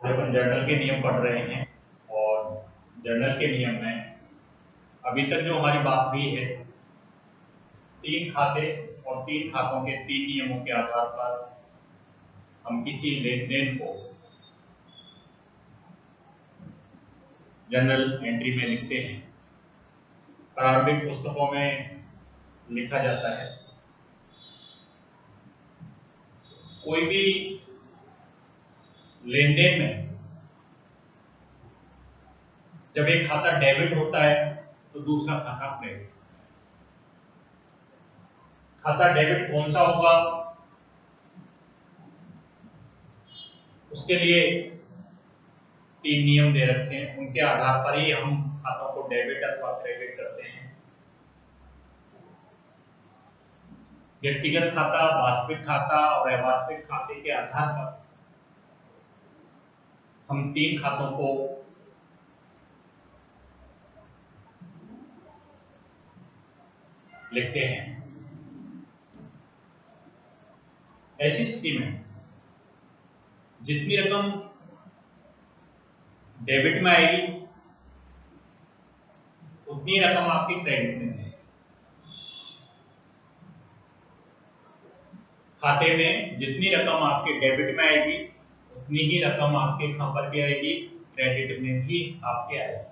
अपन journal के नियम पढ़ रहे हैं और जर्नल के नियम में अभी तक जो हमारी बात हुई है, तीन खाते और तीन खातों के तीन नियमों के आधार पर हम किसी लेन देन को जर्नल एंट्री में लिखते हैं। प्रारंभिक पुस्तकों में लिखा जाता है। कोई भी लेन देन में जब एक खाता डेबिट होता है तो दूसरा खाता क्रेडिट। खाता डेबिट कौन सा होगा, उसके लिए तीन नियम दे रखे हैं। उनके आधार पर ही हम खातों को डेबिट अथवा क्रेडिट करते हैं। व्यक्तिगत खाता, वास्तविक खाता और अवास्तविक खाते के आधार पर हम तीन खातों को लिखते हैं। ऐसी स्थिति में जितनी रकम डेबिट में आएगी उतनी रकम आपकी क्रेडिट में है। खाते में जितनी रकम आपके डेबिट में आएगी उतनी ही रकम आपके कहां पर भी आएगी, क्रेडिट में भी आपके आएगी।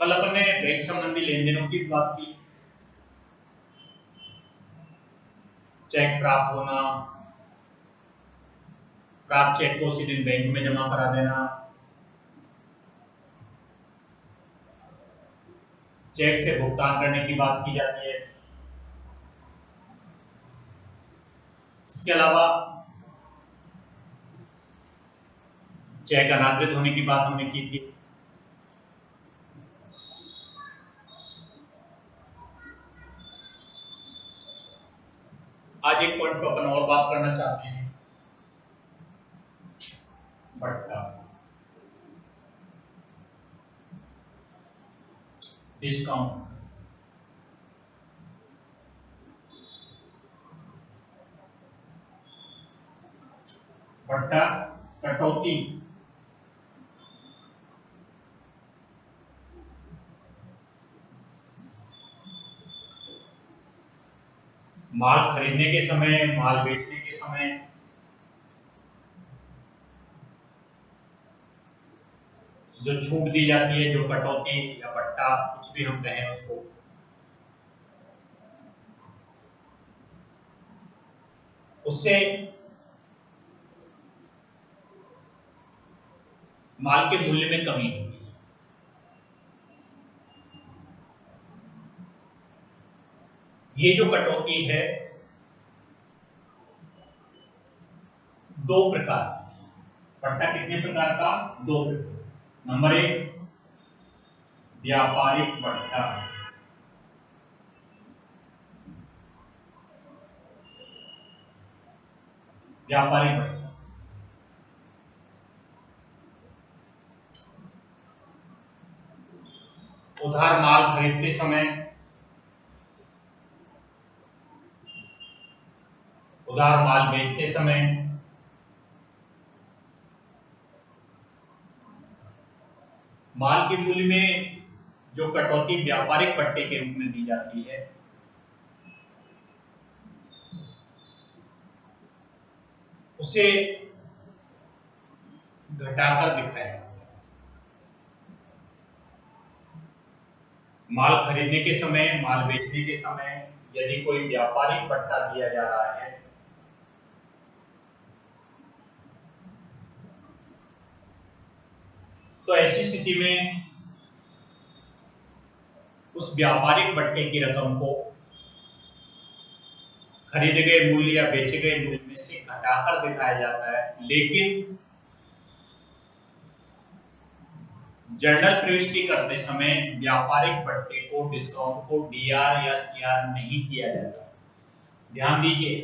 कल अपन ने बैंक संबंधी लेन देनों की बात की। चेक प्राप्त होना, प्राप्त चेक को उसी दिन बैंक में जमा करा देना, चेक से भुगतान करने की बात की जाती है। इसके अलावा चेक अनादृत होने की बात हमने की थी। आज एक पॉइंट पर अपन और बात करना चाहते हैं, बट्टा डिस्काउंट। बट्टा कटौती। माल खरीदने के समय, माल बेचने के समय जो छूट दी जाती है, जो कटौती या बट्टा कुछ भी हम कहें उसको, उससे माल के मूल्य में कमी होगी। ये जो कटौती है दो प्रकार की। बट्टा कितने प्रकार का? दो प्रकार। नंबर एक, व्यापारिक बट्टा। व्यापारिक बट्टा उधार माल खरीदते समय, उधार माल बेचते समय, माल के मूल्य में जो कटौती व्यापारिक बट्टे के रूप में दी जाती है, उसे घटाकर दिखाया जाता है। माल खरीदने के समय, माल बेचने के समय यदि कोई व्यापारिक बट्टा दिया जा रहा है तो ऐसी स्थिति में उस व्यापारिक बट्टे की रकम को खरीदे गए मूल्य या बेचे गए मूल्य में से घटाकर दिखाया जाता है। लेकिन जर्नल प्रविष्टि करते समय व्यापारिक बट्टे को, डिस्काउंट को डीआर या सीआर नहीं किया जाता। ध्यान दीजिए,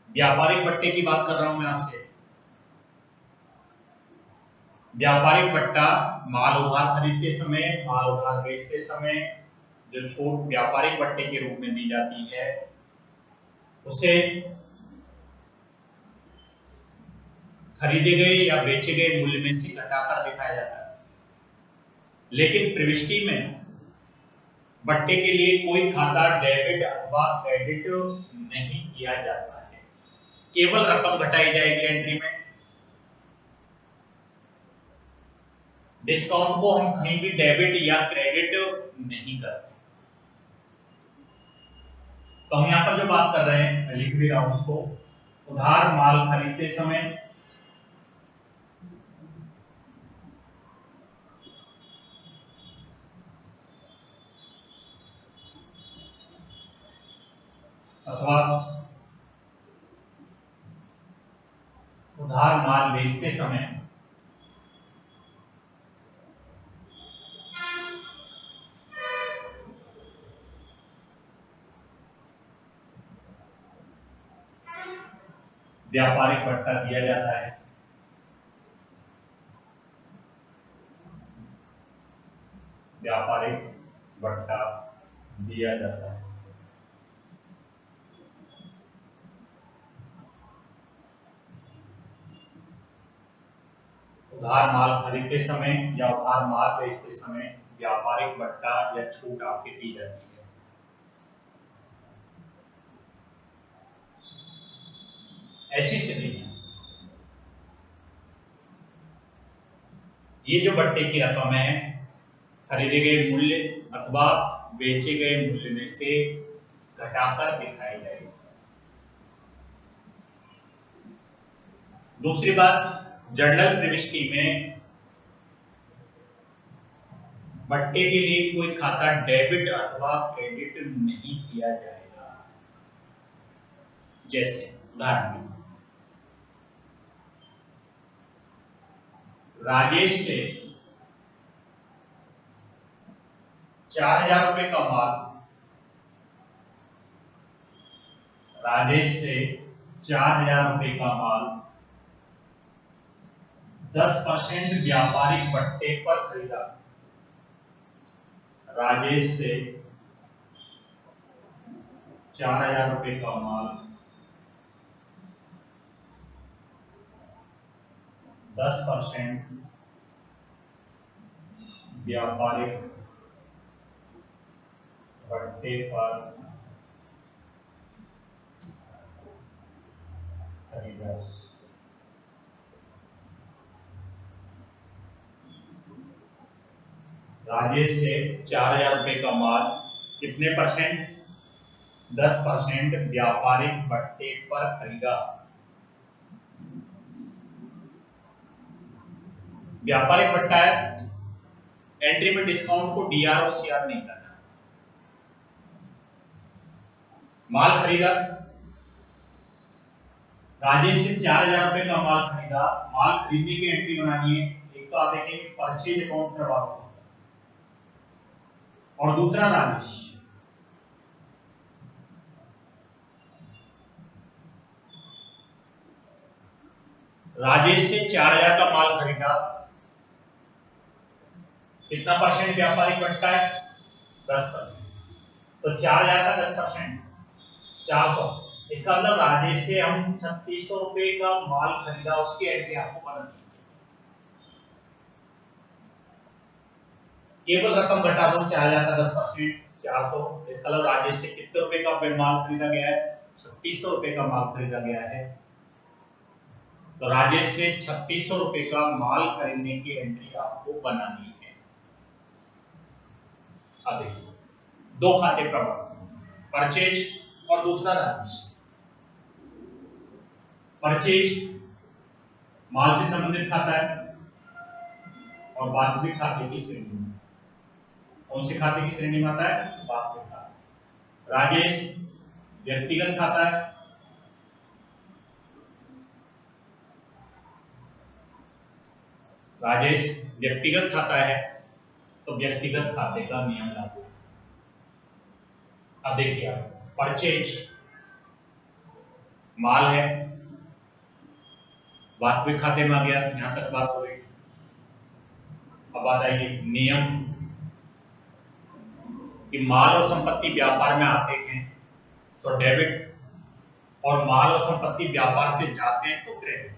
व्यापारिक बट्टे की बात कर रहा हूं मैं आपसे। व्यापारिक बट्टा माल उधार खरीदते समय, माल उधार बेचते समय जो छूट व्यापारिक बट्टे के रूप में दी जाती है उसे खरीदे गए या बेचे गए मूल्य में से घटाकर दिखाया जाता है। लेकिन प्रविष्टि में बट्टे के लिए कोई खाता डेबिट अथवा क्रेडिट नहीं किया जाता है, केवल रकम घटाई जाएगी एंट्री में। डिस्काउंट को हम कहीं भी डेबिट या क्रेडिट नहीं करते। तो हम यहाँ पर जो बात कर रहे हैं, लिख भी रहा हूं उसको, उधार माल खरीदते समय अथवा उधार माल बेचते समय व्यापारिक बट्टा दिया जाता है। व्यापारिक बट्टा दिया जाता है। उधार माल खरीदते समय या उधार माल बेचते समय व्यापारिक बट्टा या छूट आपकी दी जाती है। ऐसी स्थिति में ये जो बट्टे की रकम है खरीदे गए मूल्य अथवा बेचे गए मूल्य में से घटाकर दिखाई जाएगी। दूसरी बात, जर्नल प्रविष्टि में बट्टे के लिए कोई खाता डेबिट अथवा क्रेडिट नहीं किया जाएगा। जैसे उदाहरण, राजेश से 4,000 रुपए का माल, राजेश से 4,000 रुपए का माल 10% व्यापारिक बट्टे पर खरीदा। राजेश से 4,000 रुपए का माल 10% व्यापारिक बट्टे पर खरीदा। राजेश से 4,000 रुपए का माल कितने परसेंट? 10% व्यापारिक बट्टे पर खरीदा। व्यापारिक बट्टा है, एंट्री में डिस्काउंट को डीआर और सीआर नहीं करना। माल खरीदा, राजेश से 4,000 रुपए का माल खरीदा। माल खरीदने की एंट्री बनानी है। एक तो आप देखेंगे परचेज अकाउंट करवा दो, और दूसरा राजेश से 4,000 का माल खरीदा। कितना परसेंट व्यापारिक बट्टा है? 10%। तो 4,000 का 10% 400। इसका मतलब राजेश से हम 3,600 रुपए का माल खरीदा, उसकी एंट्री आपको बनानी है। केवल रकम घटा दो, 4,000 का 10% 400। इसका मतलब राजेश से कितने रुपए का माल खरीदा गया है? 3,600 रुपए का माल खरीदा गया है। तो राजेश से 3,600 रुपए का माल खरीदने की एंट्री आपको बनानी है। अब देखिए, दो खाते प्रबंध, परचेज और दूसरा राजेश। परचेज माल से संबंधित खाता है और वास्तविक खाते की श्रेणी में। कौन से खाते की श्रेणी में आता है? वास्तविक खाता। राजेश व्यक्तिगत खाता है, राजेश व्यक्तिगत खाता है, तो व्यक्तिगत खाते का नियम लागू है। अब देखिए, आप परचेज माल है, वास्तविक खाते में आ गया, यहां तक बात हो गई। अब बात आएगी नियम कि माल और संपत्ति व्यापार में आते हैं तो डेबिट और माल और संपत्ति व्यापार से जाते हैं तो क्रेडिट।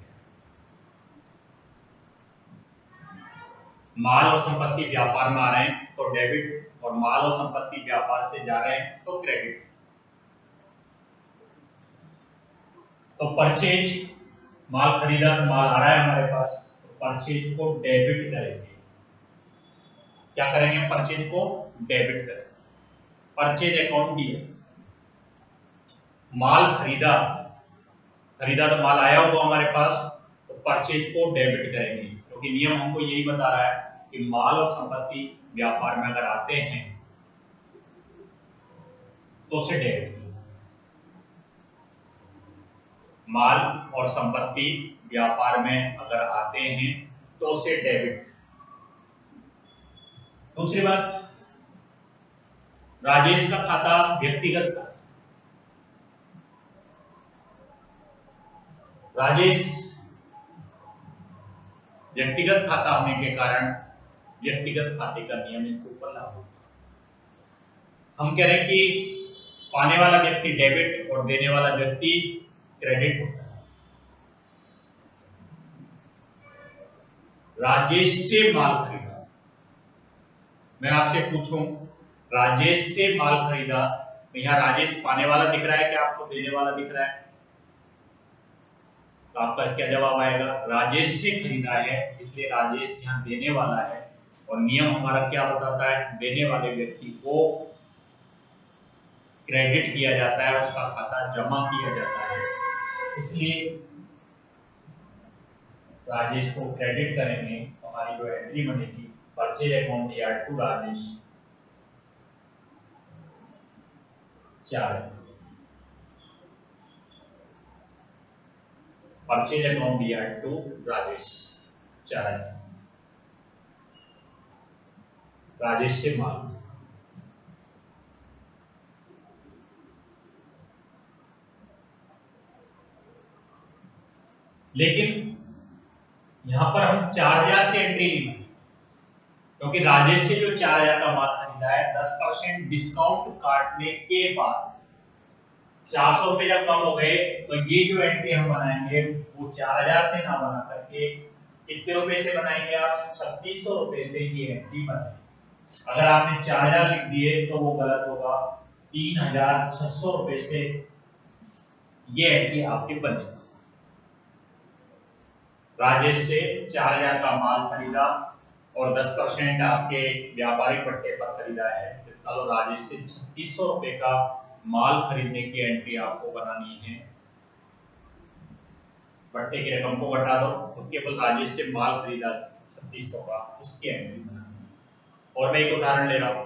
माल और संपत्ति व्यापार में आ रहे हैं तो डेबिट, और माल और संपत्ति व्यापार से जा रहे हैं तो क्रेडिट। तो परचेज, माल खरीदा, माल आ रहा है हमारे पास, तो परचेज को डेबिट करेंगे। क्या करेंगे? परचेज को डेबिट करेंगे। परचेज अकाउंट डी है, माल खरीदा, खरीदा तो माल आया होगा हमारे पास, तो परचेज को डेबिट करेंगे, क्योंकि नियम हमको यही बता रहा है कि माल और संपत्ति व्यापार में अगर आते हैं तो उसे डेबिट। माल और संपत्ति व्यापार में अगर आते हैं तो उसे डेबिट। दूसरी बात, राजेश का खाता व्यक्तिगत था। राजेश व्यक्तिगत खाता होने के कारण व्यक्तिगत खाते का नियम इसके ऊपर लागू होगा। हम कह रहे हैं कि पाने वाला व्यक्ति डेबिट और देने वाला व्यक्ति क्रेडिट होता है। राजेश से माल खरीदा, मैं आपसे पूछूं, राजेश से माल खरीदा, तो यहाँ राजेश पाने वाला दिख रहा है क्या आपको देने वाला दिख रहा है? तो आपका क्या जवाब आएगा? राजेश से खरीदा है, इसलिए राजेश यहाँ देने वाला है, और नियम हमारा क्या बताता है? देने वाले व्यक्ति को क्रेडिट किया जाता है, उसका खाता जमा किया जाता है, इसलिए राजेश को क्रेडिट करेंगे। हमारी जो एंट्री बनेगी, परचेज अकाउंट दिया टू राजेश 4, परचेज अकाउंट दिया टू राजेश 4, राजेश से माल। लेकिन यहां पर हम 4000 से एंट्री नहीं बनी, क्योंकि राजेश से जो 4000 का माल खरीदा है, 10% डिस्काउंट काटने के बाद 400 रुपए जब कम हो गए, तो ये जो एंट्री हम बनाएंगे वो 4000 से ना बना करके कितने रुपए से बनाएंगे आप? 3600 रुपए से ये एंट्री बनाएंगे। अगर आपने 4000 लिख दिए तो वो गलत होगा, 3600 रुपए से ये एंट्री आपकी बनेगी। राजेश से 4000 का माल खरीदा और 10% आपके व्यापारिक पट्टे पर खरीदा है, इसका मतलब राजेश से 3600 रुपए का माल खरीदने की एंट्री आपको बनानी है। पट्टे की रकम को घटा दो, तो केवल राजेश से माल खरीदा 3600 का, उसकी एंट्री बनानी है। और मैं एक उदाहरण ले रहा हूं,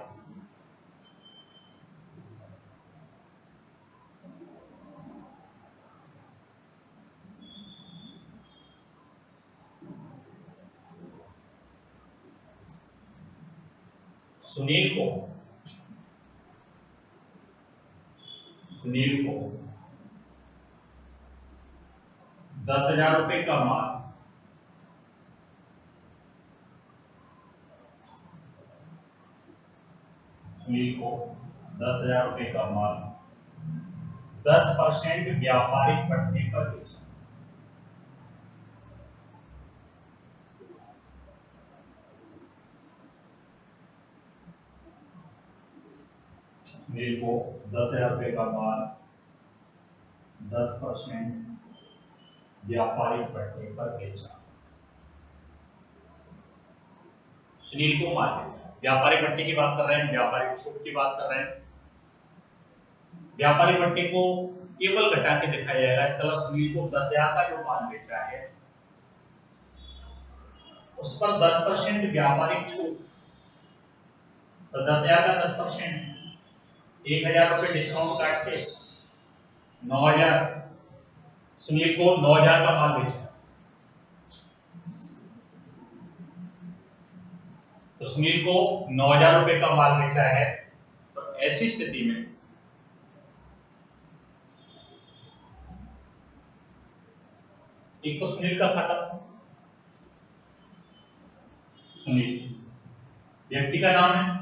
सुनील को 10,000 रुपए का माल सुनील को 10,000 रुपए का माल 10% व्यापारिक पट्टे पर बेचा। सुनील को 10,000 रुपए का माल 10% व्यापारिक पट्टे पर बेचा। सुनील को माल बेचा, व्यापारिक पट्टे की बात कर रहे हैं, व्यापारिक छूट की बात कर रहे हैं। व्यापारिक पट्टे को केवल घटा के दिखाया जाएगा, इसका मतलब सुनील को 10,000 का जो माल बेचा है उस पर 10% व्यापारिक छूट, तो 10,000 का 10%, 1,000 रुपए डिस्काउंट काट के 9,000, सुनील को 9,000 का माल बेचा, तो सुनील को 9,000 रुपए का माल बेचा है। तो ऐसी स्थिति में एक तो सुनील का खाता, सुनील व्यक्ति का नाम है,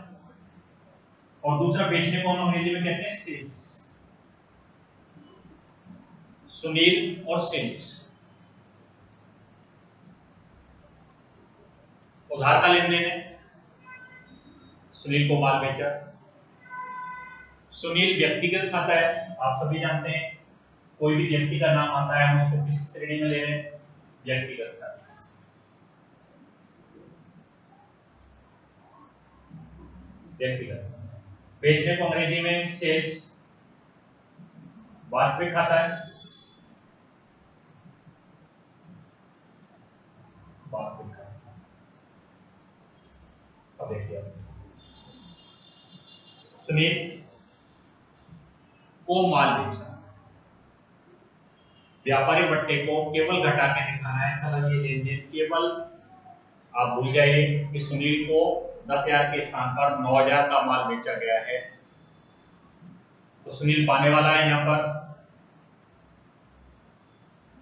और दूसरा बेचने को हम अंग्रेजी में कहते हैं सेल्स। सुनील और सेल्स, उधार का लेन देन है। सुनील को माल बेचा। सुनील व्यक्तिगत खाता है, आप सभी जानते हैं कोई भी व्यक्ति का नाम आता है हम उसको किस श्रेणी में ले रहे हैं, व्यक्तिगत खाता। व्यक्तिगत बेचने को अंग्रेजी में सेल्स। वास्तविक खाता है, वास्तविक खाता। अब देखिए सुनील को माल बेचा, व्यापारी बट्टे को केवल घटा के दिखाना है, ऐसा लगे लेन देन केवल। आप भूल जाइए कि सुनील को 10,000 के स्थान पर 9,000 का माल बेचा गया है, तो सुनील पाने वाला है यहाँ पर,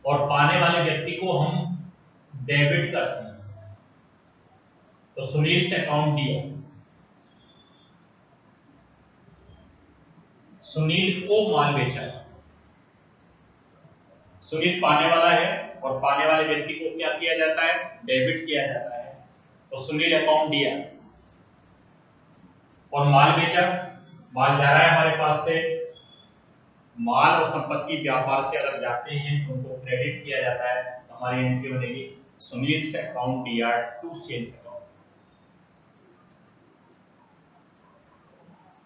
और पाने वाले व्यक्ति को हम डेबिट करते हैं, तो सुनील से अकाउंट दिया। सुनील को माल बेचा, सुनील पाने वाला है और पाने वाले व्यक्ति को क्या किया जाता है, डेबिट किया जाता है, तो सुनील अकाउंट दिया। और माल बेचा, माल जा रहा है हमारे पास से। माल और संपत्ति व्यापार से अगर जाते हैं तो उनको क्रेडिट किया जाता है, तो हमारी एंट्री बनेगी सुनील से अकाउंट दिया टू सेल्स अकाउंट।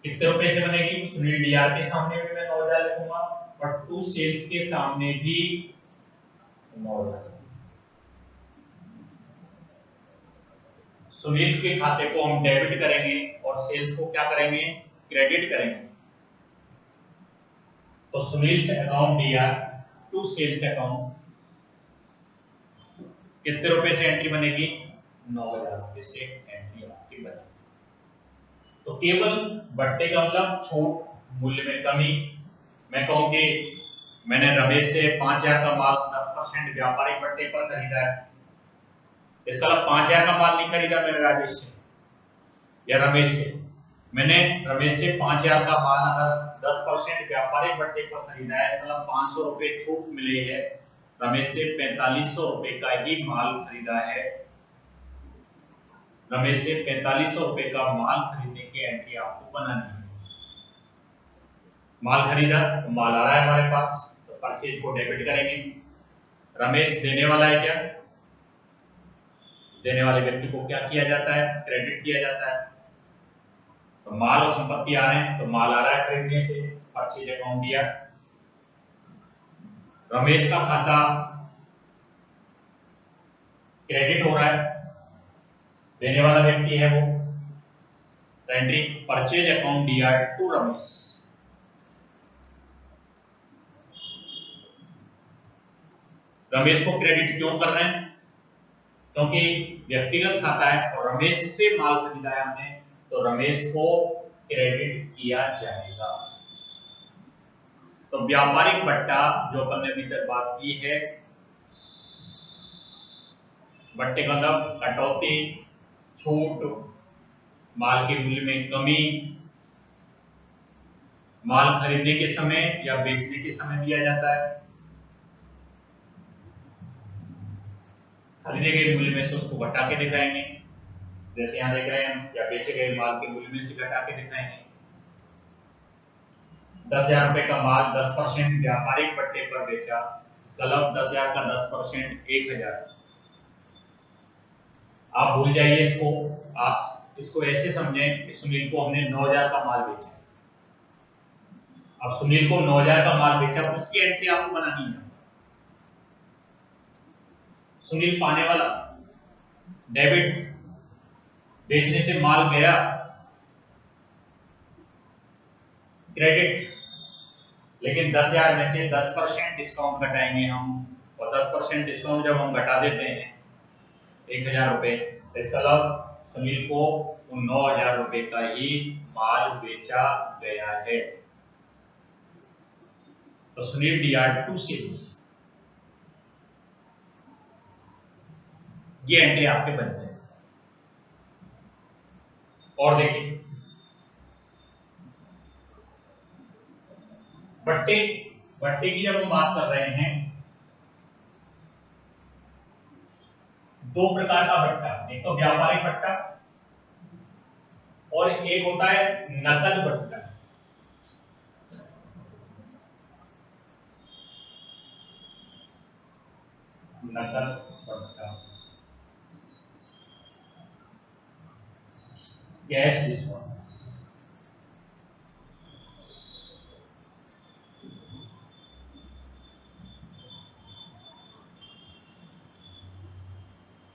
कितने रुपए से बनेगी, सुनील डीआर के सामने भी मैं 9,000 लिखूंगा और टू सेल्स के सामने भी 9,000। सुनील के खाते को हम डेबिट करेंगे और सेल्स को क्या करेंगे, क्रेडिट करेंगे, तो सुनील से account DR to sales account. कितने रुपए से एंट्री बनेगी, 9,000 रुपए से एंट्री आपकी बनेगी। तो केवल बट्टे का मतलब छूट, मूल्य में कमी। मैं कहूं कि मैंने रमेश से 5,000 का माल 10% व्यापारिक बट्टे पर खरीदा है, इसका मतलब 5,000 का माल नहीं खरीदा मैंने राजेश से या रमेश से। मैंने रमेश से 5,000 का माल अगर 10% व्यापारिक बट्टे पर खरीदा है, इसका मतलब 500 रुपए छूट मिले है। रमेश से 4500 रुपए का ही माल खरीदा है, रमेश से 4500 रुपए का माल खरीदने की एंट्री आपको बनानी है। माल खरीदा तो माल आ रहा है हमारे पास, तो परचेज को डेबिट करेंगे। रमेश देने वाला है, क्या देने वाले व्यक्ति को क्या किया जाता है, क्रेडिट किया जाता है। तो माल और संपत्ति आ रहे हैं, तो माल आ रहा है खरीदने से, परचेज अकाउंट दिया। रमेश का खाता क्रेडिट हो रहा है, देने वाला व्यक्ति है वो, तो एंट्री परचेज अकाउंट दिया टू रमेश। रमेश को क्रेडिट क्यों कर रहे हैं, क्योंकि व्यक्तिगत खाता है और रमेश से माल खरीदा है हमने, तो रमेश को क्रेडिट किया जाएगा। तो व्यापारिक बट्टा जो अपन ने अभी तक बात की है, बट्टे का मतलब कटौती, छूट, माल के मूल्य में कमी, माल खरीदने के समय या बेचने के समय दिया जाता है। खरीदे गए मूल्य में से उसको घटा के दिखाएंगे, जैसे यहां देख रहे हैं हम, या बेचे गए माल के मूल्य में से घटा के दिखाएंगे। 10,000 रुपए का माल 10% व्यापारिक बट्टे पर बेचा, इसका मतलब 10,000 का 10% 1,000। आप भूल जाइए इसको, आप इसको ऐसे समझें कि सुनील को हमने 9,000 का माल बेचा। अब सुनील को 9,000 का माल बेचा, उसकी एंट्री आपको बनानी है। सुनील पाने वाला, डेबिट, बेचने से माल गया, क्रेडिट। लेकिन 10,000 में से 10% डिस्काउंट घटाएंगे हम, और 10% डिस्काउंट जब हम घटा देते हैं 1,000 रुपए, इसका मतलब सुनील को 9,000 रुपए का ही माल बेचा गया है। तो सुनील डीआर टू सेल्स, ये एंट्री आपके बनते हैं। और देखिए बट्टे भट्टे की जब हम बात कर रहे हैं, दो प्रकार का भट्टा, एक तो व्यापारिक भट्टा और एक होता है नकद भट्टा। नकद भट्टा, कैश डिस्काउंट।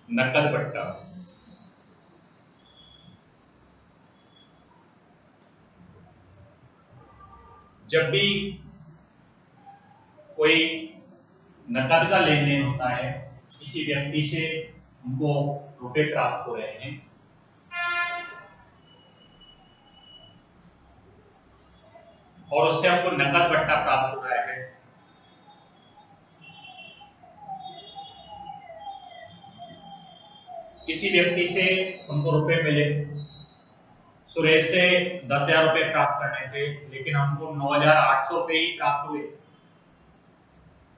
नकद भट्टा, जब भी कोई नकद का लेन देन होता है, किसी व्यक्ति से हमको रुपए प्राप्त हो रहे हैं, और उससे हमको नकद भट्टा प्राप्त हो रहा है, किसी व्यक्ति से हमको रुपए मिले, सुरेश से 10,000 रुपए प्राप्त करने थे, लेकिन हमको 9,800 रुपए ही प्राप्त हुए,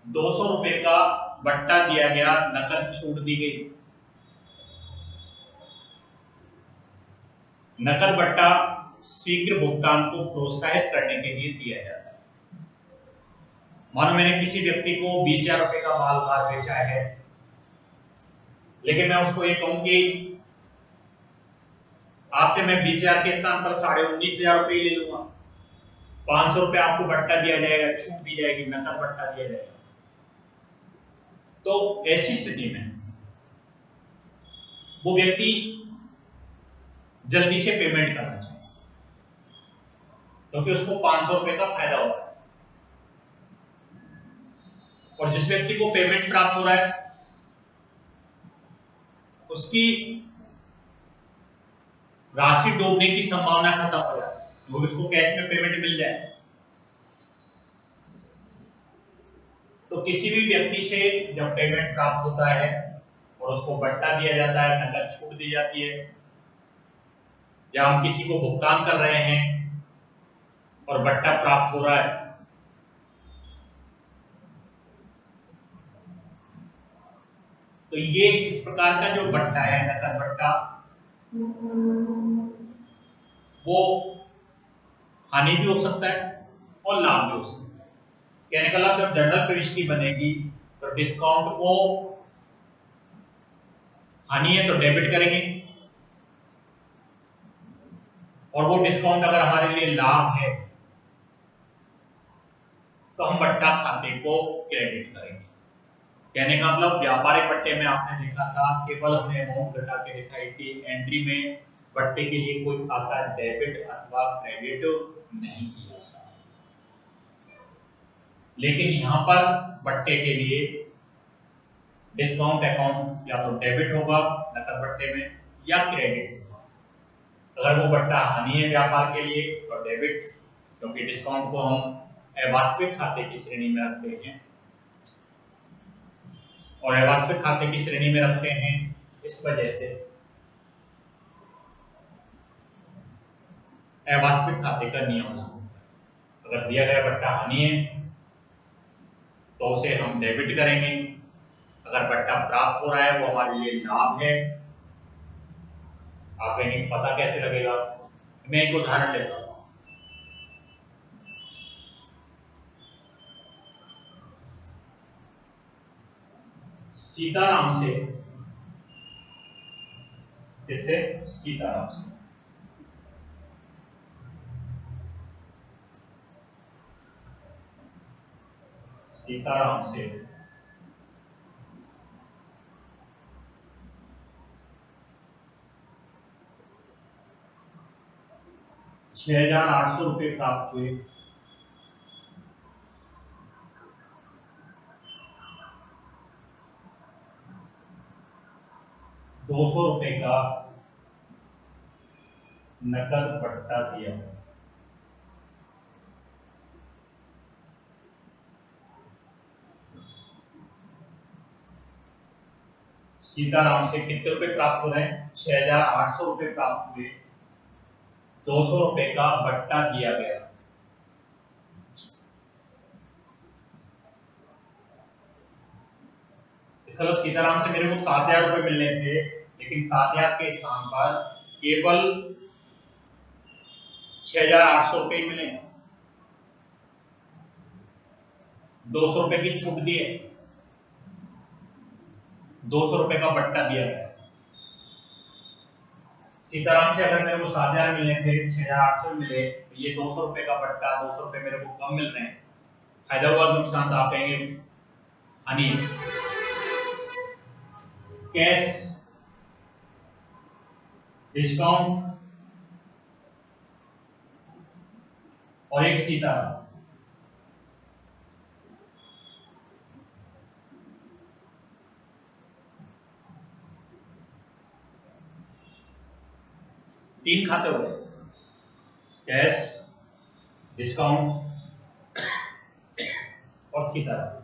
200 रुपए का भट्टा दिया गया, नकद छूट दी गई। नकद भट्टा शीघ्र भुगतान को प्रोत्साहित करने के लिए दिया जाता है। मानो मैंने किसी व्यक्ति को 20,000 रुपए का माल उधार बेचा है, लेकिन मैं उसको ये कहूं कि आपसे मैं 20,000 के स्थान पर 19,500 रुपए ले लूंगा, 500 रुपए आपको भट्टा दिया जाएगा, छूट दी जाएगी, नकद भट्टा दिया जाएगा। तो ऐसी स्थिति में वो व्यक्ति जल्दी से पेमेंट करना चाहिए, क्योंकि उसको 500 रुपए का फायदा होता है। और जिस व्यक्ति को पेमेंट प्राप्त हो रहा है, उसकी राशि डूबने की संभावना खत्म हो जाती है, वो उसको कैश में पेमेंट मिल जाए। तो किसी भी व्यक्ति से जब पेमेंट प्राप्त होता है और उसको भट्टा दिया जाता है, नकद छूट दी जाती है, या हम किसी को भुगतान कर रहे हैं और भट्टा प्राप्त हो रहा है, तो ये इस प्रकार का जो भट्टा है, नकद भट्टा, वो हानि भी हो सकता है और लाभ भी हो सकता है। कहने का मतलब, जब जनरल प्रविष्टि बनेगी तो डिस्काउंट को हानि है तो डेबिट करेंगे, और वो डिस्काउंट अगर हमारे लिए लाभ है तो हम भट्टा खाते को क्रेडिट करेंगे। कहने का मतलब, व्यापारिक भट्टे में आपने देखा था, केवल हमने अमाउंट घटा के दिखाई थी, एंट्री में भट्टे के लिए कोई खाता डेबिट अथवा क्रेडिट नहीं किया था। लेकिन यहां पर भट्टे के लिए डिस्काउंट अकाउंट या तो डेबिट होगा नकद भट्टे में, या क्रेडिट होगा। अगर वो भट्टा हानि है व्यापार के लिए तो डेबिट, क्योंकि डिस्काउंट को हम अवास्तविक खाते की श्रेणी में रखते हैं, और अवास्तविक खाते की श्रेणी में रखते हैं इस वजह से अवास्तविक खाते का नियम लागू होता है। अगर दिया गया भट्टा हानि है तो उसे हम डेबिट करेंगे, अगर भट्टा प्राप्त हो रहा है वो हमारे लिए लाभ है। आप कहेंगे पता कैसे लगेगा? मैं एक उदाहरण लेता हूं। सीताराम से, इससे सीताराम से सीताराम से 6,800 रुपए प्राप्त हुए, 200 रुपए का नकद भट्टा दिया। सीताराम से कितने रुपए प्राप्त हो रहे हैं? 6,800 रुपए प्राप्त हुए, 200 रुपए का भट्टा दिया गया। इसका मतलब सीताराम से मेरे को 7,000 रुपए मिलने थे, लेकिन 7,000 के स्थान पर केवल 6,800 रुपए मिले। 200 रुपए की छूट दी है, 200 रुपए का बट्टा दिया है। सीताराम से अगर मेरे को 7,000 मिलने थे, 6,800 मिले, तो ये 200 रुपए का बट्टा, 200 रुपए मेरे को कम मिल रहे हैं। फायदा हुआ नुकसान? तो आप कहेंगे हानि। कैश, डिस्काउंट और एक सीताराम, तीन खाते हो गए, कैश, डिस्काउंट और सीताराम।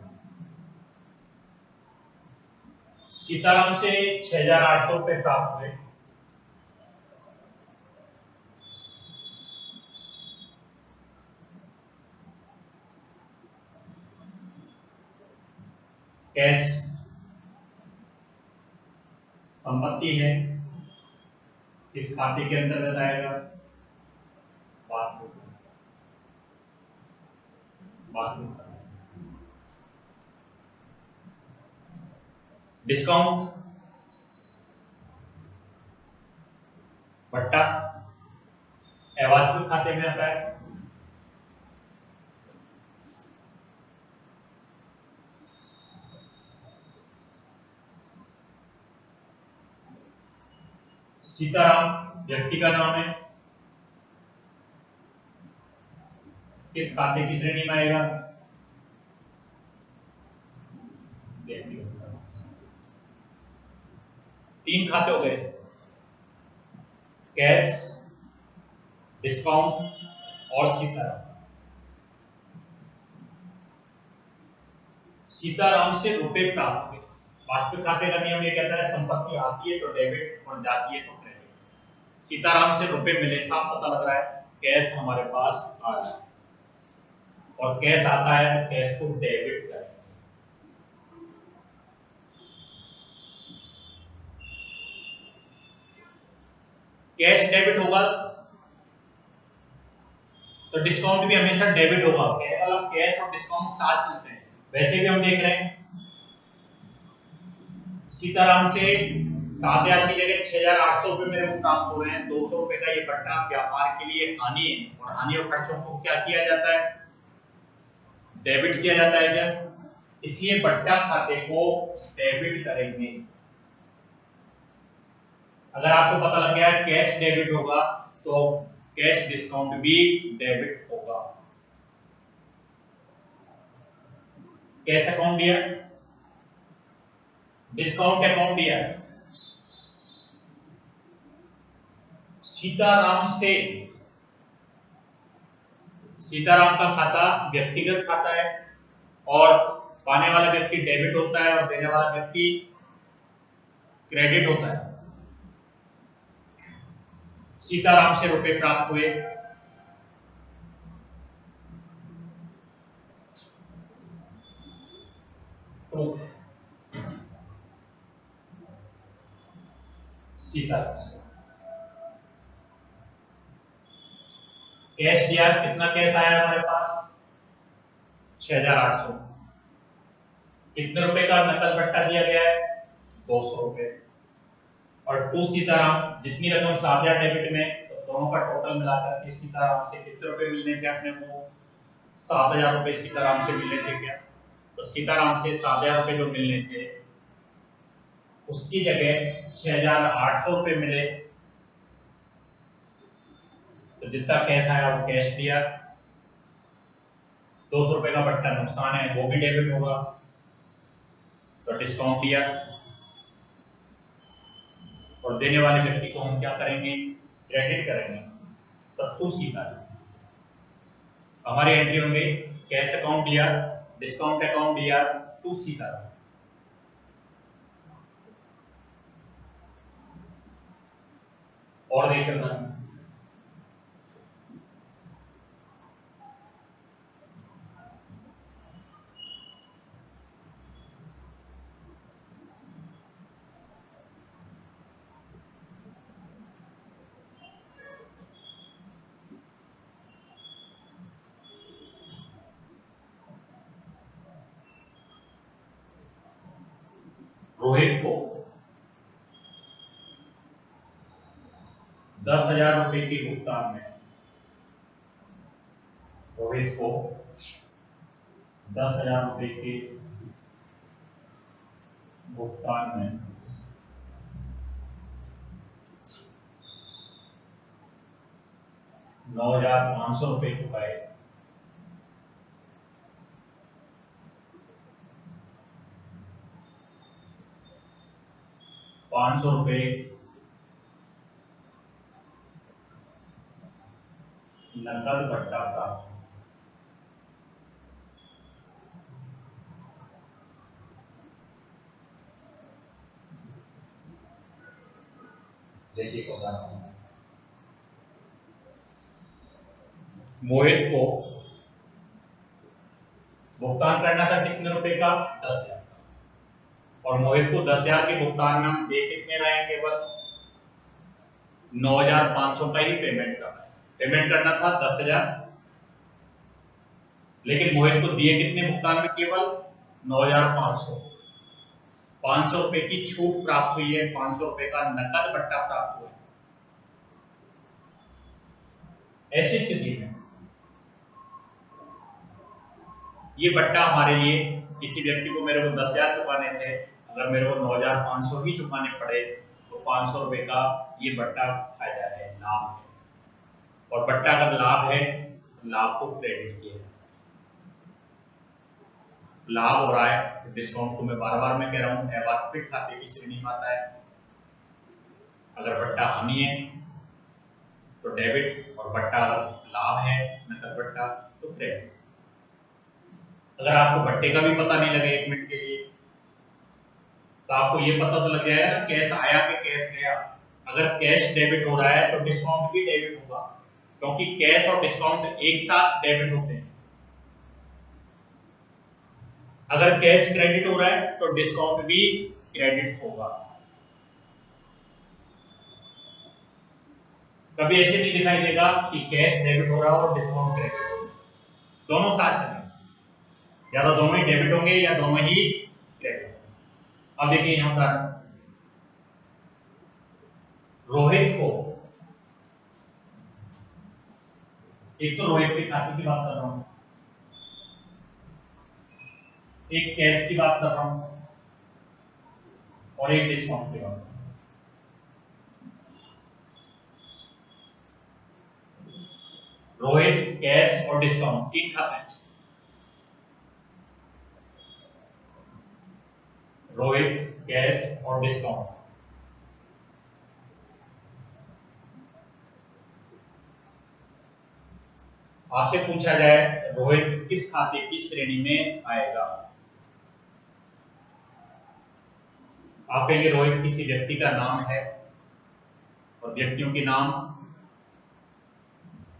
सीताराम से 6,800 रुपए प्राप्त हुए, कैश संपत्ति है, इस खाते के अंतर्गत आएगा। वास्तविक, वास्तविक डिस्काउंट बट्टा अवास्तविक खाते में आता है। सीताराम व्यक्ति का नाम है, किस खाते की श्रेणी में आएगा? तीन खाते हो गए, कैश, डिस्काउंट और सीताराम। सीताराम से रुपए प्राप्त हुए। वास्तविक खाते का नियम ये कहता है संपत्ति आती है तो डेबिट और जाती है तो क्रेडिट। सीताराम से रुपए मिले, साफ पता लग रहा है कैश हमारे पास आ रहा है, और कैश आता है तो कैश को डेबिट करें। कैश डेबिट होगा तो डिस्काउंट भी हमेशा डेबिट होगा। केवल कैश और डिस्काउंट साथ चलते हैं। वैसे भी हम देख रहे हैं सीताराम से 7,000 की जगह 6,800 रुपए मेरे को प्राप्त हो रहे हैं। 200 रुपए का ये बट्टा व्यापार के लिए हानि है, और हानि और खर्चों को क्या किया जाता है? डेबिट किया जाता है क्या? इसलिए बट्टा खाते को डेबिट करेंगे। अगर आपको पता लग गया कैश डेबिट होगा तो कैश डिस्काउंट भी डेबिट होगा। कैश अकाउंट दिया, डिस्काउंट अकाउंट दिया। सीताराम का खाता व्यक्तिगत खाता है, और पाने वाला व्यक्ति डेबिट होता है और देने वाला व्यक्ति क्रेडिट होता है। सीताराम से रुपए प्राप्त हुए, तो सीताराम से कैश दिया। कितना कैश आया हमारे पास? 6,800। कितने रुपए का नकद बट्टा दिया गया है? 200 रुपए। और टू सीताराम, जितनी रकम 7,000 डेबिट में, तो दोनों का टोटल मिलाकर के सीताराम से कितने रुपए मिलने थे अपने को? 7,000 रुपए सीताराम से मिलने थे क्या? तो सीताराम से 7,000 रुपए जो मिलने थे, उसकी जगह 6,800 रुपए मिले। तो जितना कैश आया वो कैश दिया, 200 रुपए का बट्टा नुकसान है वो भी डेबिट होगा, तो डिस्काउंट दिया। और देने वाले व्यक्ति को हम क्या करेंगे? क्रेडिट करेंगे। तो टू सीताराम हमारी एंट्री होंगे, कैश अकाउंट दिया, डिस्काउंट अकाउंट दिया, टू सीताराम। और देखिए रोहित को 10,000 रुपए के भुगतान में, रोहित को 10,000 रुपए के भुगतान में 9,500 रुपए चुकाए। ₹500 नकद भत्ता प्राप्त। देखिए मोहित को भुगतान करना था कितने रुपए का? 10,000 का। और मोहित को 10,000 के भुगतान में हम दे कितने रहे हैं? केवल 9,500 का ही पेमेंट करना है। पेमेंट करना था 10,000, लेकिन मोहित को दिए कितने भुगतान में? केवल 9,500। 500 रुपए की छूट प्राप्त हुई है, 500 रुपए का नकद भत्ता प्राप्त हुआ है। ऐसी स्थिति में ये भत्ता हमारे लिए, किसी व्यक्ति को मेरे को 10,000 चुकाने थे, अगर मेरे को 9,500 ही चुकाने पड़े तो 500 रुपए का ये भत्ता फायदा है, लाभ है। और भत्ता अगर लाभ है, लाभ को क्रेडिट किया है। लाभ हो रहा है, डिस्काउंट को मैं बार बार मैं कह रहा हूं, अवास्तविक खाते की श्रेणी में आता है। अगर भत्ता हानि है तो डेबिट, और भत्ता अगर लाभ है, नकद भत्ता, तो क्रेडिट। अगर आपको भट्टे का भी पता नहीं लगे 1 मिनट के लिए, तो आपको ये पता तो लग जाएगा ना कैश आया कि कैश गया। अगर कैश डेबिट हो रहा है तो डिस्काउंट भी डेबिट होगा, क्योंकि कैश और डिस्काउंट एक साथ डेबिट होते हैं। अगर कैश क्रेडिट हो रहा है तो डिस्काउंट भी क्रेडिट होगा। कभी ऐसे नहीं दिखाई देगा कि कैश डेबिट हो रहा है और डिस्काउंट क्रेडिट हो रहा है, दोनों साथ चलेंगे। या तो दोनों ही डेबिट होंगे या दोनों ही क्रेडिट होंगे। अब देखिए यहां पर रोहित को, एक तो रोहित के खाते की बात कर रहा हूं, एक कैश की बात कर रहा हूं, और एक डिस्काउंट की बात कर रहा हूं। रोहित, कैश और डिस्काउंट, 3 खाते हैं। रोहित, कैश और डिस्काउंट। आपसे पूछा जाए रोहित किस खाते की श्रेणी में आएगा, आप कहेंगे रोहित किसी व्यक्ति का नाम है, और व्यक्तियों के नाम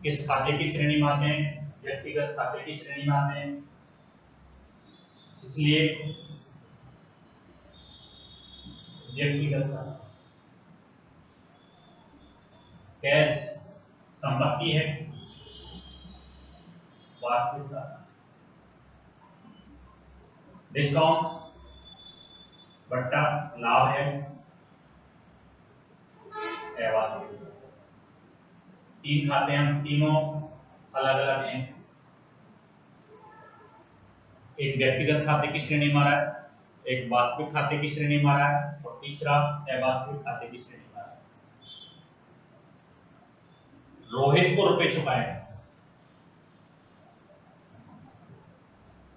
किस खाते की श्रेणी में आते हैं? व्यक्तिगत खाते की श्रेणी में आते हैं। इसलिए व्यक्तिगत खाता। कैश संपत्ति है, वास्तविक खाता। डिस्काउंट भत्ता लाभ है, अवास्तविक। 3 खाते हैं, तीनों अलग अलग हैं। एक व्यक्तिगत खाते की श्रेणी में आ रहा है, एक वास्तविक खाते की श्रेणी में आ रहा है, और तीसरा अवास्तविक खाते की श्रेणी में आ रहा है। रोहित को रुपए चुकाए,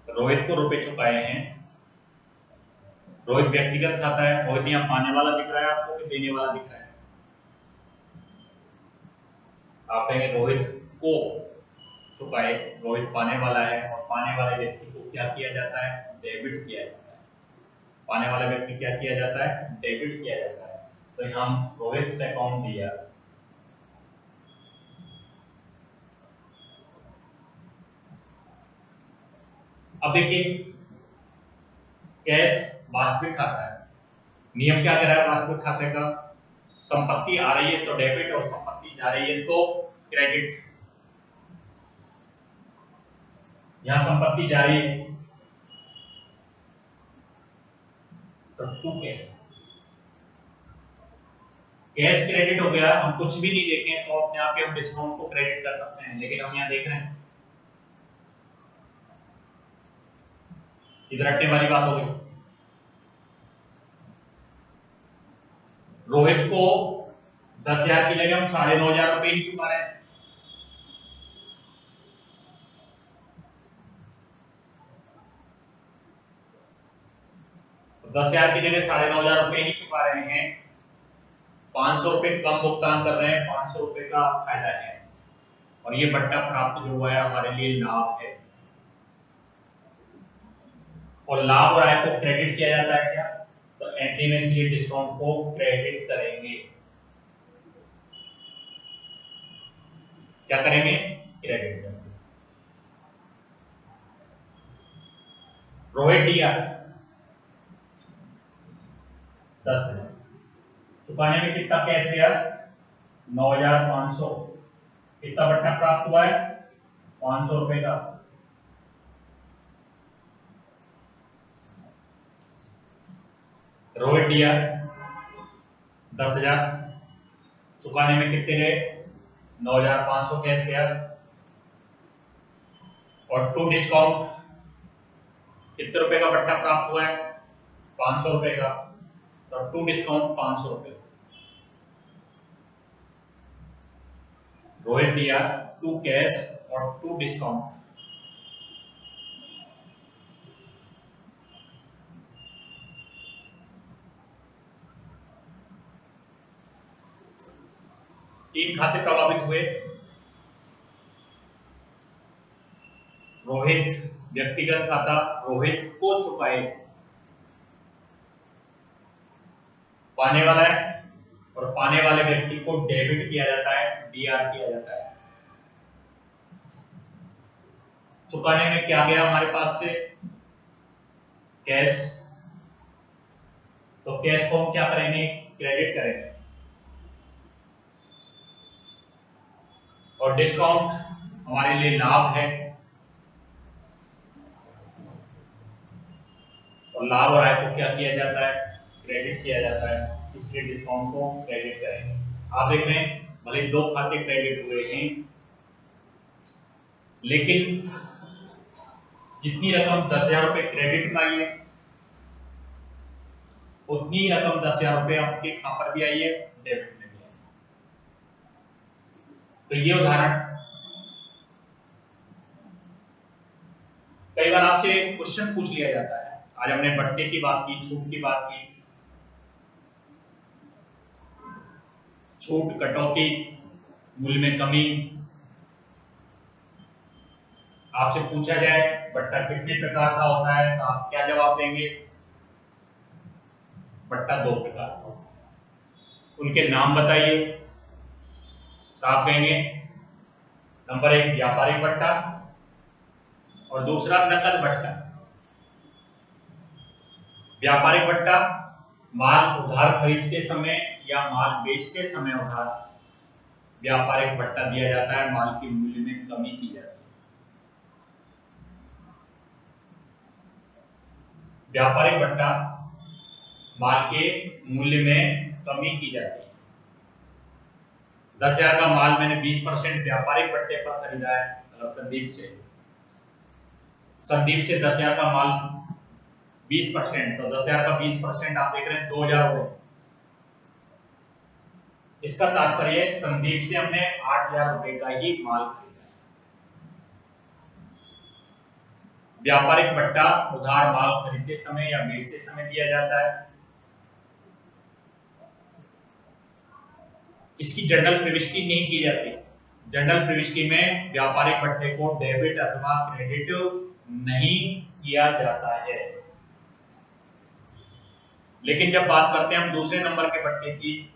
रोहित को रुपए चुकाए हैं। रोहित व्यक्तिगत खाता है, रोहित यहाँ पाने वाला दिख रहा है आपको कि देने वाला दिख रहा है? आप कहेंगे रोहित को चुकाए, रोहित पाने वाला है, और पाने वाले व्यक्ति को क्या किया जाता है? डेबिट किया जाता है। पाने वाला व्यक्ति क्या किया जाता है? डेबिट किया जाता है। तो यहाँ रोहित से अकाउंट दिया। अब देखिए कैश वास्तविक खाता है, नियम क्या कह रहा है वास्तविक खाते का? संपत्ति आ रही है तो डेबिट, और संपत्ति जा रही है तो क्रेडिट। यहां संपत्ति जा रही है तो 2 कैश, कैश क्रेडिट हो गया। हम कुछ भी नहीं देखें तो अपने आप ही हम डिस्काउंट को क्रेडिट कर सकते हैं, लेकिन हम यहाँ देख रहे हैं इधर रटने वाली बात हो गई। रोहित को 10,000 की जगह हम 9,500 रुपए ही चुका रहे हैं। तो 10,000 की जगह 9,500 रुपए ही चुका रहे हैं, 500 रुपए कम भुगतान कर रहे हैं, 500 रुपए का फायदा है। और ये बट्टा प्राप्त जो हुआ है हमारे लिए लाभ है। और लाभ और आय को क्रेडिट किया जाता है क्या, तो एंट्री में इसलिए डिस्काउंट को क्रेडिट करेंगे। क्या करेंगे, क्रेडिट करेंगे। रोहित दिया 10,000, चुकाने में कितना कैश दिया, 9,500। कितना बट्टा प्राप्त हुआ है, 500 रुपए का। रोहित दिया 10,000, चुकाने में कितने गए, 9,500 कैश गया। और टू डिस्काउंट कितने रुपए का बट्टा प्राप्त हुआ है, 500 रुपए का। तो टू डिस्काउंट 500 रुपए। रोहित दिया 2 कैश और 2 डिस्काउंट। तीन खाते प्रभावित हुए। रोहित व्यक्तिगत खाता रोहित को चुकाए पाने वाला है, और पाने वाले व्यक्ति को डेबिट किया जाता है, डीआर किया जाता है। चुकाने में क्या गया हमारे पास से, कैश। तो कैश को हम क्या करेंगे, क्रेडिट करेंगे। और डिस्काउंट हमारे लिए लाभ है, और लाभ और आय को क्या किया जाता है, क्रेडिट किया जाता है, इसलिए डिस्काउंट को क्रेडिट करेंगे। आप देख रहे हैं भले 2 खाते क्रेडिट हुए हैं, लेकिन जितनी रकम 10,000 रुपए क्रेडिट में आई है, उतनी रकम 10,000 रुपए आपके कहां पर भी आई है, डेबिट में भी आई है। तो ये उदाहरण, कई बार आपसे क्वेश्चन पूछ लिया जाता है। आज हमने बट्टे की बात की, छूट की बात की, छूट, कटौती, मूल्य में कमी। आपसे पूछा जाए बट्टा कितने प्रकार का होता है, तो आप क्या जवाब देंगे, बट्टा 2 प्रकार का। उनके नाम बताइए, तो आप कहेंगे नंबर 1 व्यापारिक बट्टा, और दूसरा नकद बट्टा। व्यापारिक बट्टा माल उधार खरीदते समय या माल बेचते समय उधार व्यापारिक बट्टा दिया जाता है, माल के मूल्य में कमी की जाती है। व्यापारिक बट्टा माल के मूल्य में कमी की जाती है। 10,000 का माल मैंने 20% व्यापारिक बट्टे पर खरीदा है, अगर संदीप से 10,000 का माल 20%, तो 10,000 का 20% आप देख रहे हैं 2,000 हो गए। इसका तात्पर्य संदीप से हमने 8,000 रुपए का ही माल खरीदा है। व्यापारिक बट्टा उधार माल खरीदते समय या बेचते समय दिया जाता है। इसकी जनरल प्रविष्टि नहीं की जाती। जनरल प्रविष्टि में व्यापारिक बट्टे को डेबिट अथवा क्रेडिट नहीं किया जाता है। लेकिन जब बात करते हैं हम दूसरे नंबर के बट्टे की,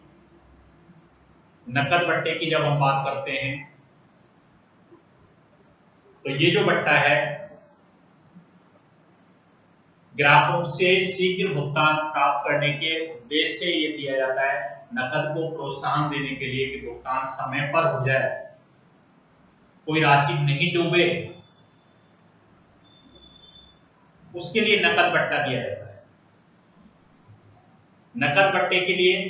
नकद बट्टे की जब हम बात करते हैं, तो ये जो बट्टा है ग्राहकों से शीघ्र भुगतान प्राप्त करने के उद्देश्य से ये दिया जाता है, नकद को प्रोत्साहन देने के लिए कि भुगतान समय पर हो जाए, कोई राशि नहीं डूबे, उसके लिए नकद बट्टा दिया जाता है। नकद बट्टे के लिए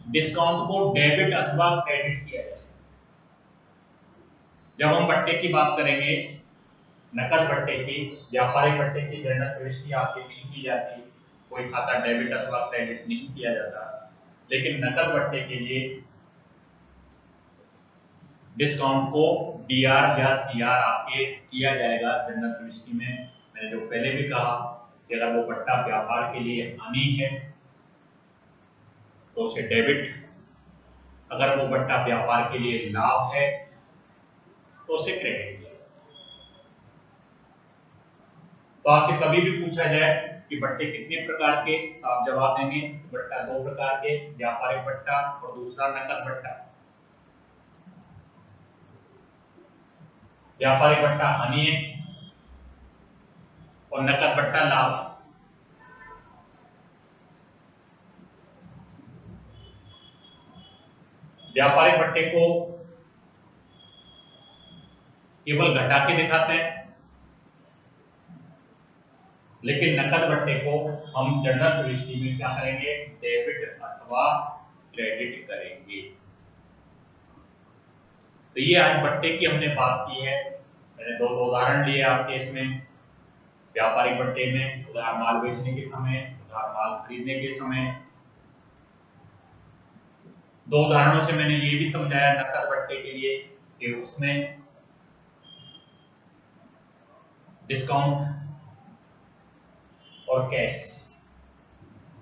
डिस्काउंट को डेबिट अथवा क्रेडिट किया जाए। जब हम बट्टे की बात करेंगे, नकद बट्टे की, व्यापारिक बट्टे की जनरल प्रविष्टि आपकी नहीं की जाती, कोई खाता डेबिट अथवा क्रेडिट नहीं किया जाता, लेकिन नकद बट्टे के लिए डिस्काउंट को डीआर या सीआर आपके किया जाएगा जनरल प्रविष्टि में। मैंने जो पहले भी कहा कि अगर वो बट्टा व्यापार के लिए हानि है तो उसे डेबिट, अगर वो बट्टा व्यापार के लिए लाभ है तो उसे क्रेडिट किया। तो आपसे कभी भी पूछा जाए कि बट्टे कितने प्रकार के, तो आप जवाब देंगे बट्टा दो प्रकार के, व्यापारिक बट्टा और दूसरा नकद बट्टा। व्यापारिक बट्टा हानि है और नकद बट्टा लाभ है। व्यापारिक बट्टे को केवल घटा के दिखाते हैं, लेकिन नकद बट्टे को हम जनरल प्रविष्टि में क्या करेंगे, डेबिट अथवा क्रेडिट करेंगे। तो ये आज बट्टे की हमने बात की है। मैंने दो उदाहरण लिए आपके इसमें। व्यापारिक बट्टे में उधार माल बेचने के समय, उधार माल खरीदने के समय। दो उदाहरणों से मैंने ये भी समझाया नकद बट्टे के लिए कि उसमें डिस्काउंट और कैश,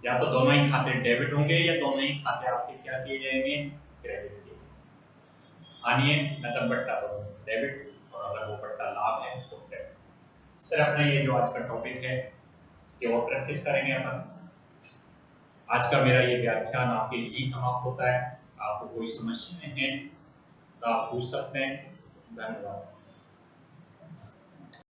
या तो दोनों ही खाते डेबिट होंगे या दोनों ही खाते आपके क्या किए जाएंगे, क्रेडिट किए। हानि है नकद बट्टा तो डेबिट, और अगर वो बट्टा लाभ है तो क्रेडिट। इस तरह अपना ये जो आज का टॉपिक है इसकी और प्रैक्टिस करेंगे अपन। आज का मेरा ये व्याख्यान आपके लिए समाप्त होता है। आपको कोई समस्या है तो आप पूछ सकते हैं। धन्यवाद।